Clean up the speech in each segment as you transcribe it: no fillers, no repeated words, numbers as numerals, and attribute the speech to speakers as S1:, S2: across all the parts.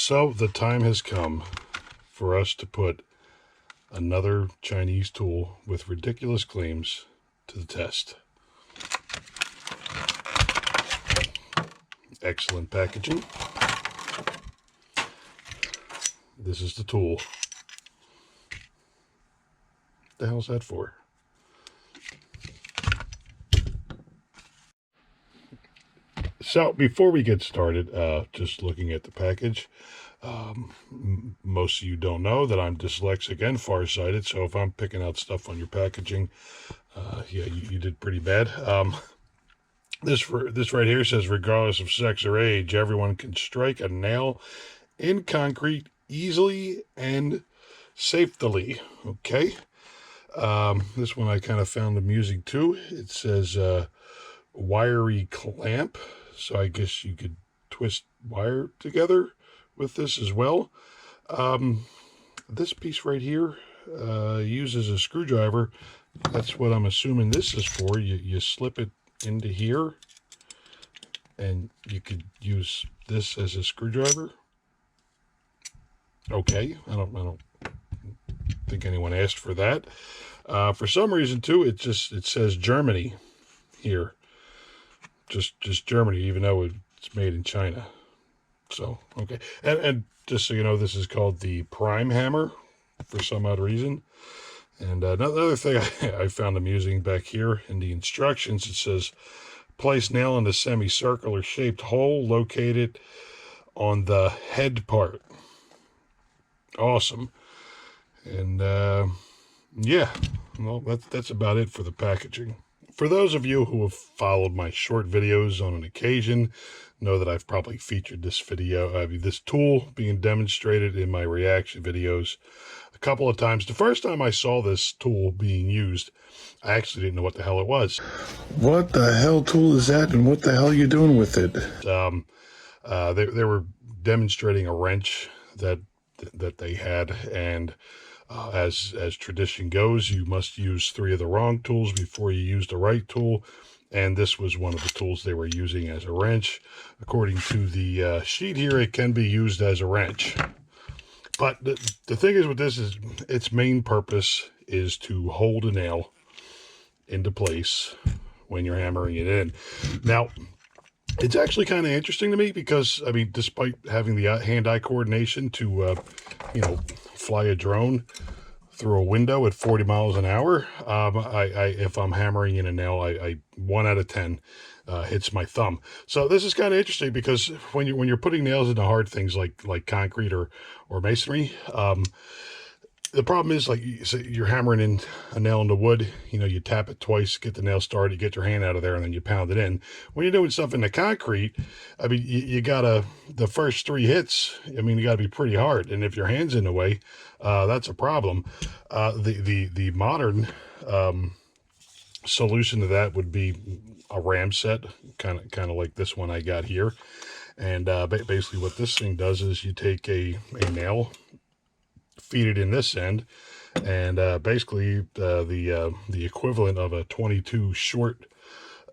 S1: So the time has come for us to put another Chinese tool with ridiculous claims to the test. Excellent packaging. This is the tool. What the hell's that for? So before we get started, just looking at the package, most of you don't know that I'm dyslexic and farsighted, so if I'm picking out stuff on your packaging, yeah, you did pretty bad. This right here says, regardless of sex or age, everyone can strike a nail in concrete easily and safely. Okay. This one I kind of found amusing too. It says wiry clamp, so I guess you could twist wire together with this as well. This piece right here uses a screwdriver. That's what I'm assuming this is for. You slip it into here, and you could use this as a screwdriver. Okay, I don't think anyone asked for that. For some reason too, it says Germany here. Just Germany, even though it's made in China. So okay, and just so you know, this is called the Prim hammer for some odd reason. And another thing I found amusing back here in the instructions, it says, place nail in the semicircular shaped hole located on the head part. Awesome. And yeah, well, that's about it for the packaging. For those of you who have followed my short videos on an occasion, know that I've probably featured this this tool being demonstrated in my reaction videos a couple of times. The first time I saw this tool being used, I actually didn't know what the hell it was. What the hell tool is that, and what the hell are you doing with it? They were demonstrating a wrench that they had, and as tradition goes, you must use 3 of the wrong tools before you use the right tool, and this was one of the tools they were using as a wrench. According to the sheet here, it can be used as a wrench. But the thing is with this is its main purpose is to hold a nail into place when you're hammering it in. Now, it's actually kind of interesting to me because, I mean, despite having the hand-eye coordination to, you know, fly a drone through a window at 40 miles an hour, if I'm hammering in a nail, I 1 out of 10 hits my thumb. So this is kind of interesting because when you're putting nails into hard things like concrete or masonry, the problem is, like, you're hammering in a nail into wood, you know, you tap it twice, get the nail started, you get your hand out of there, and then you pound it in. When you're doing stuff in the concrete, I mean, you gotta, the first 3 hits, I mean, you gotta be pretty hard. And if your hand's in the way, that's a problem. The modern solution to that would be a ram set, kind of like this one I got here. And basically what this thing does is you take a nail, feed it in this end, and basically the equivalent of a 22 short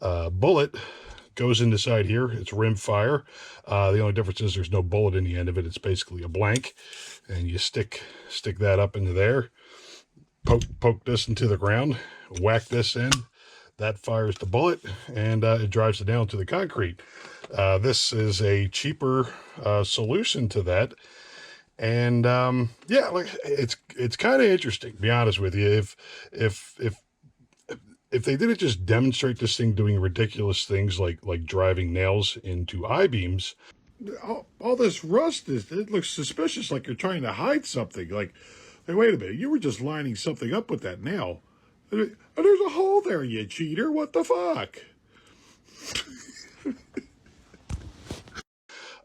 S1: bullet goes inside here. It's rim fire. The only difference is there's no bullet in the end of it. It's basically a blank, and you stick that up into there, poke this into the ground, whack this in, that fires the bullet, and it drives it down to the concrete. This is a cheaper solution to that. And yeah, like, it's kind of interesting, to be honest with you. If they didn't just demonstrate this thing doing ridiculous things like driving nails into I-beams, all this rust it looks suspicious, like you're trying to hide something. Like, hey, wait a minute, you were just lining something up with that nail. There's a hole there, you cheater! What the fuck?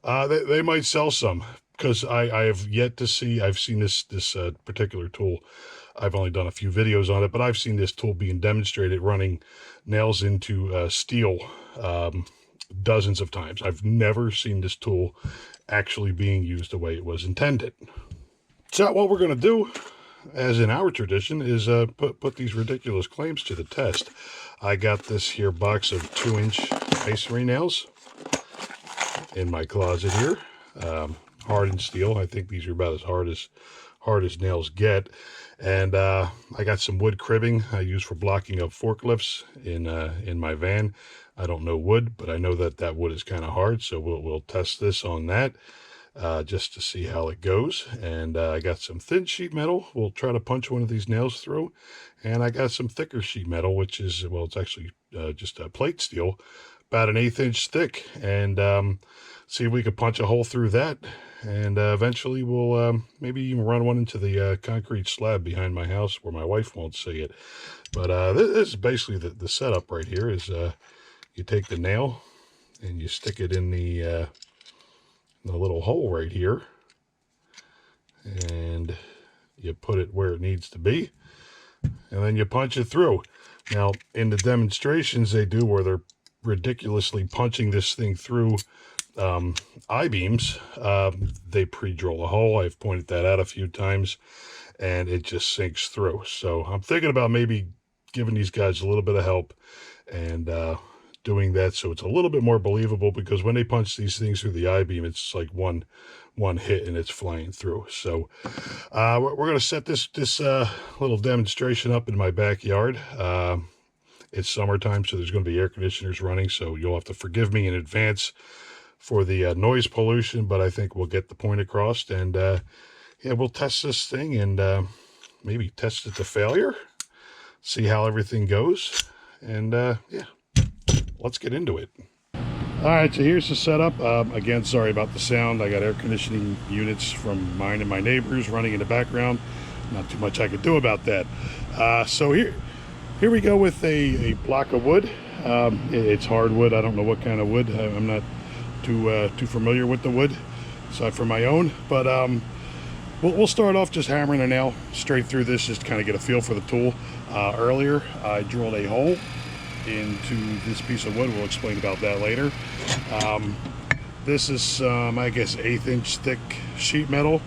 S1: They might sell some. Because I have yet to see, I've seen this particular tool. I've only done a few videos on it, but I've seen this tool being demonstrated running nails into steel dozens of times. I've never seen this tool actually being used the way it was intended. So what we're going to do, as in our tradition, is put these ridiculous claims to the test. I got this here box of 2-inch masonry nails in my closet here. hardened steel. I think these are about as hard as nails get. And I got some wood cribbing I use for blocking up forklifts in my van. I don't know wood, but I know that that wood is kind of hard, so we'll test this on that just to see how it goes. And I got some thin sheet metal. We'll try to punch one of these nails through. And I got some thicker sheet metal, which is, well, it's actually just a plate steel, about an 1/8 inch thick, and see if we could punch a hole through that. And eventually we'll maybe even run one into the concrete slab behind my house where my wife won't see it. But this is basically the setup right here. Is you take the nail and you stick it in the little hole right here, and you put it where it needs to be, and then you punch it through. Now, in the demonstrations they do where they're ridiculously punching this thing through I-beams, they pre-drill a hole. I've pointed that out a few times, and it just sinks through. So I'm thinking about maybe giving these guys a little bit of help and doing that so it's a little bit more believable, because when they punch these things through the I-beam, it's like one hit and it's flying through. So we're going to set this little demonstration up in my backyard. It's summertime, so there's going to be air conditioners running, so you'll have to forgive me in advance for the noise pollution, but I think we'll get the point across. And yeah, we'll test this thing and maybe test it to failure, see how everything goes, and yeah, let's get into it. All right, so here's the setup. Again, sorry about the sound. I got air conditioning units from mine and my neighbors running in the background. Not too much I could do about that. So here we go with a block of wood. It's hardwood. I don't know what kind of wood. I'm not too familiar with the wood, aside from my own. But we'll start off just hammering a nail straight through this, just to kind of get a feel for the tool. Earlier, I drilled a hole into this piece of wood. We'll explain about that later. This is I guess 1/8 inch thick sheet metal.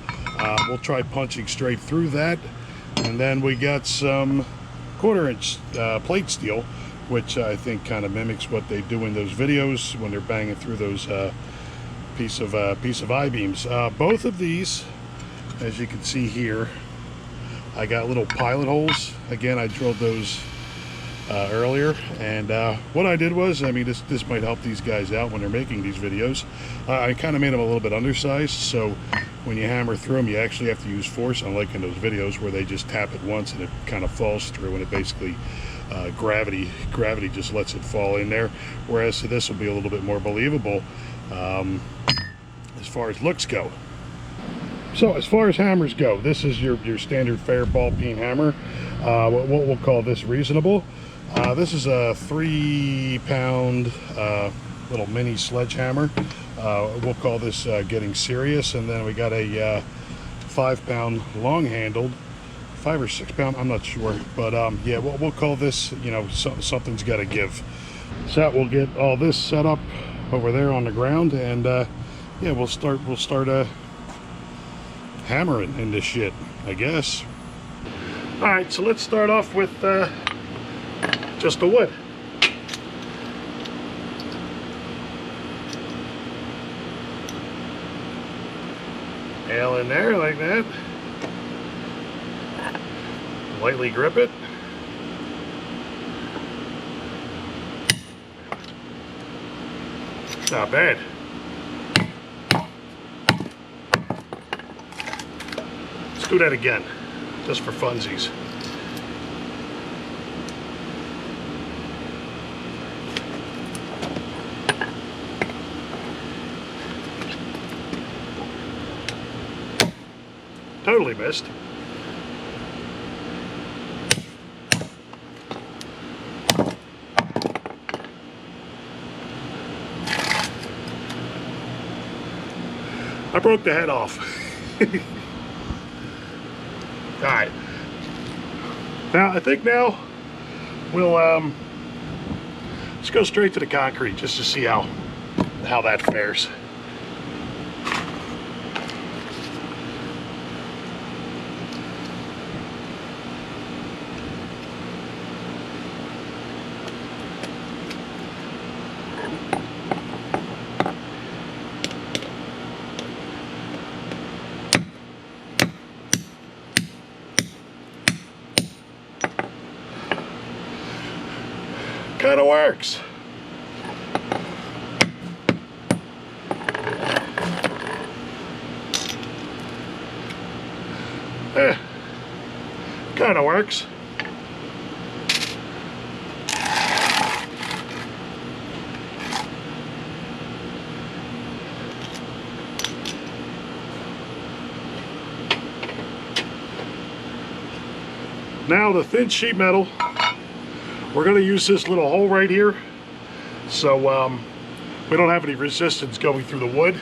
S1: We'll try punching straight through that, and then we got some 1/4 inch plate steel, which I think kind of mimics what they do in those videos when they're banging through those piece of I-beams. Both of these, as you can see here, I got little pilot holes. Again, I drilled those earlier, and what I did was, I mean, this might help these guys out when they're making these videos. I kind of made them a little bit undersized, so when you hammer through them, you actually have to use force, unlike in those videos where they just tap it once and it kind of falls through, and it basically gravity just lets it fall in there. Whereas this will be a little bit more believable as far as looks go. So as far as hammers go, this is your standard fair ball peen hammer. What we'll call this reasonable. This is a 3-pound little mini sledgehammer. We'll call this getting serious. And then we got a 5-pound long-handled, 5 or 6 pound, I'm not sure, but yeah, we'll call this, you know, something's got to give. So we'll get all this set up over there on the ground, and yeah, we'll start hammering in this shit, I guess. All right, so let's start off with just the wood. Nail in there like that. Lightly grip it. Not bad. Let's do that again, just for funsies. Totally missed. I broke the head off. All right. Now I think now we'll let's go straight to the concrete just to see how that fares. kind of works. Kind of works. Now the thin sheet metal, we're going to use this little hole right here, so we don't have any resistance going through the wood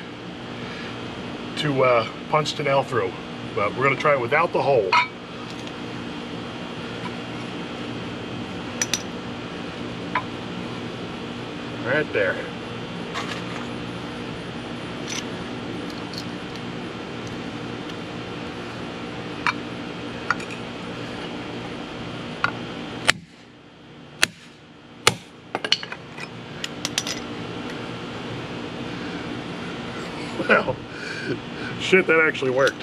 S1: to punch the nail through. But we're going to try it without the hole. Right there. Well, shit, that actually worked.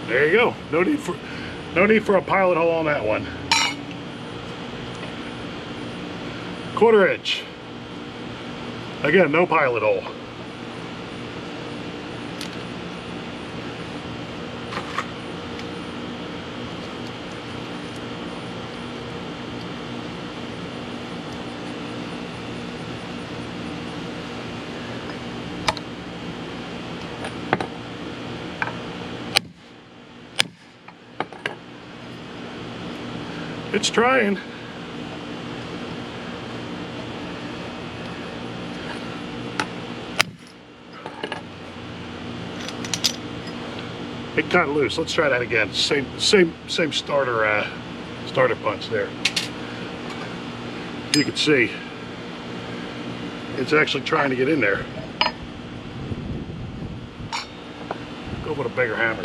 S1: There you go. No need for a pilot hole on that one. 1/4 inch. Again, no pilot hole. It's trying. It cut loose. Let's try that again. Same starter punch there. You can see it's actually trying to get in there. Go with a bigger hammer.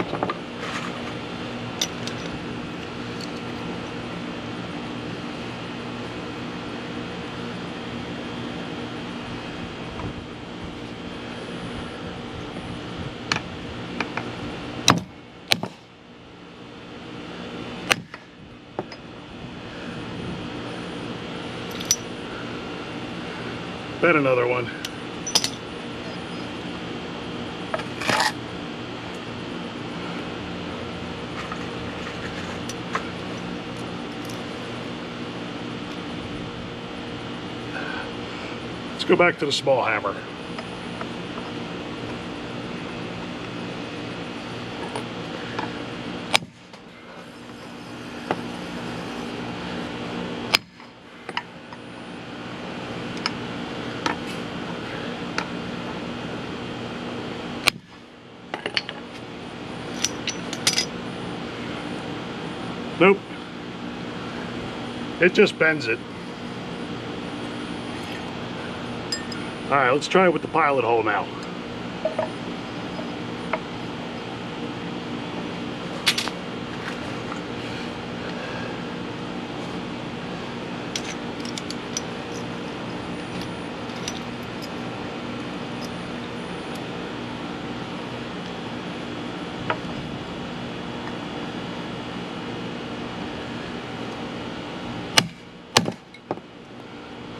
S1: Then another one. Let's go back to the small hammer. Nope. It just bends it. Alright, let's try it with the pilot hole now.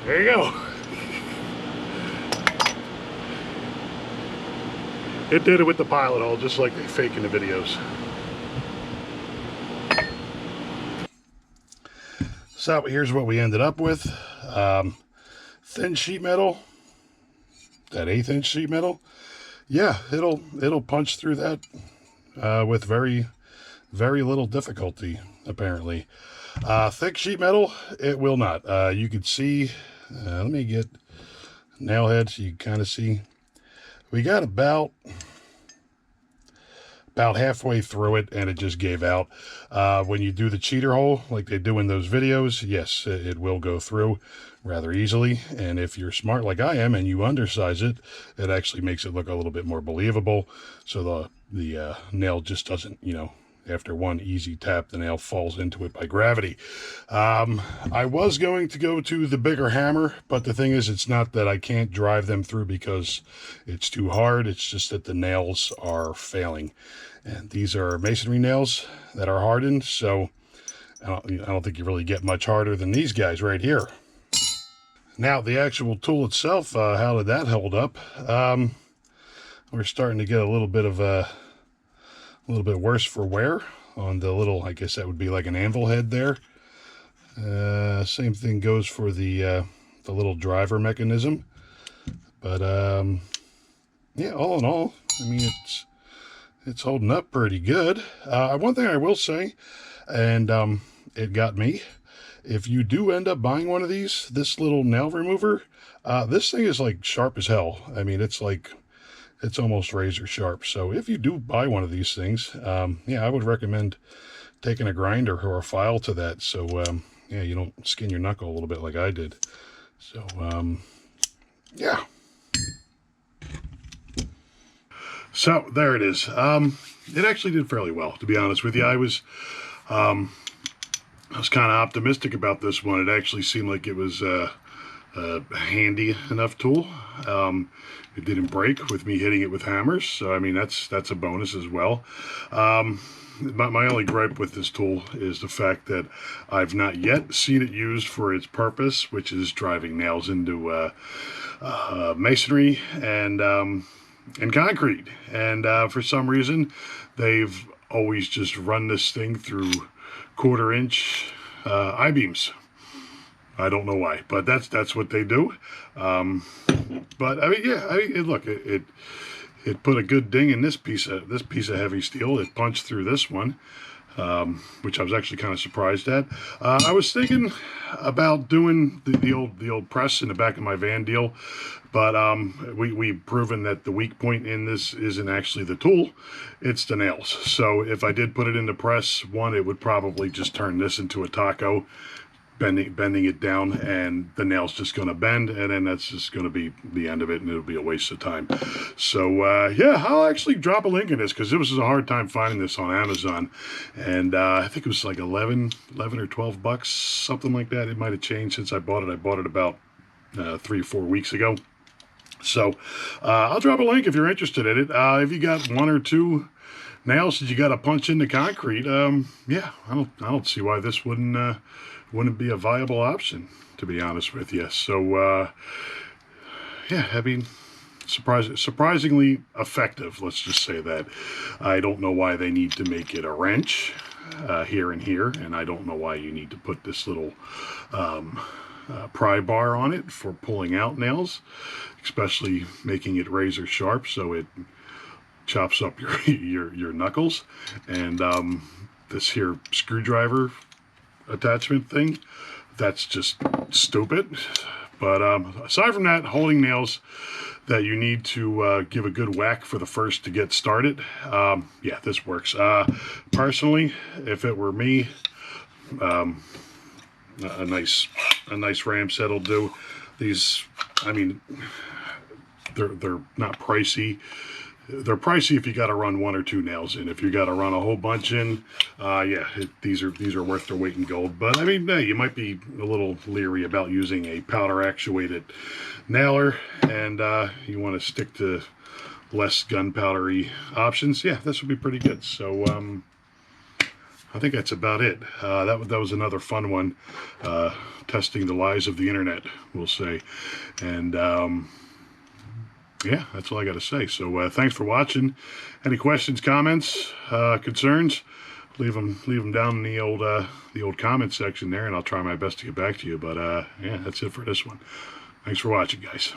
S1: There you go. It did it with the pilot hole, just like they fake in the videos. So here's what we ended up with. Thin sheet metal, that 1/8 inch sheet metal. Yeah, it'll punch through that with very little difficulty, apparently. Thick sheet metal, it will not. You could see, let me get nail head so you can kind of see. We got about halfway through it and it just gave out. When you do the cheater hole like they do in those videos, yes, it will go through rather easily. And if you're smart like I am and you undersize it, it actually makes it look a little bit more believable. So the nail just doesn't, after one easy tap, the nail falls into it by gravity. I was going to go to the bigger hammer, but the thing is, it's not that I can't drive them through because it's too hard. It's just that the nails are failing. And these are masonry nails that are hardened, so I don't think you really get much harder than these guys right here. Now, the actual tool itself, how did that hold up? We're starting to get a little bit worse for wear on the little, I guess that would be like an anvil head there. Same thing goes for the little driver mechanism. But yeah, all in all, I mean, it's holding up pretty good. One thing I will say, and it got me, if you do end up buying one of these, this little nail remover, this thing is like sharp as hell. I mean, it's almost razor sharp. So if you do buy one of these things, yeah, I would recommend taking a grinder or a file to that. So yeah, you don't skin your knuckle a little bit like I did. So yeah. So there it is. It actually did fairly well, to be honest with you. I was kind of optimistic about this one. It actually seemed like it was a handy enough tool. It didn't break with me hitting it with hammers, so I mean that's a bonus as well. My only gripe with this tool is the fact that I've not yet seen it used for its purpose, which is driving nails into masonry and concrete. And for some reason, they've always just run this thing through 1/4-inch I-beams. I don't know why, but that's what they do. But I mean, yeah, I mean, look, it put a good ding in this piece of heavy steel. It punched through this one, which I was actually kind of surprised at. I was thinking about doing the old press in the back of my van deal, but we've proven that the weak point in this isn't actually the tool, it's the nails. So if I did put it in the press, one, it would probably just turn this into a taco, bending it down, and the nail's just going to bend, and then that's just going to be the end of it, and it'll be a waste of time. So yeah, I'll actually drop a link in this because this was a hard time finding this on Amazon, and I think it was like 11 or 12 bucks, something like that. It might have changed since I bought it. I bought it about 3 or 4 weeks ago. So I'll drop a link if you're interested in it. If you got 1 or 2 nails that you got to punch into concrete, yeah, I don't see why this wouldn't be a viable option, to be honest with you. So yeah, I mean, surprisingly effective, let's just say that. I don't know why they need to make it a wrench here and here, and I don't know why you need to put this little pry bar on it for pulling out nails, especially making it razor sharp so it chops up your knuckles. And this here screwdriver attachment thing, that's just stupid. But aside from that, holding nails that you need to give a good whack for the first to get started, yeah, this works. Personally, if it were me, a nice ram set will do. These, I mean, they're not pricey. They're pricey if you got to run 1 or 2 nails in. If you got to run a whole bunch in, yeah, these are worth their weight in gold. But I mean, hey, you might be a little leery about using a powder actuated nailer, and you want to stick to less gunpowdery options. Yeah, this would be pretty good. So I think that's about it. That was another fun one, testing the lies of the internet, we'll say. And yeah, that's all I got to say. So thanks for watching. Any questions, comments, concerns, leave them down in the old comment section there, and I'll try my best to get back to you. But yeah, that's it for this one. Thanks for watching, guys.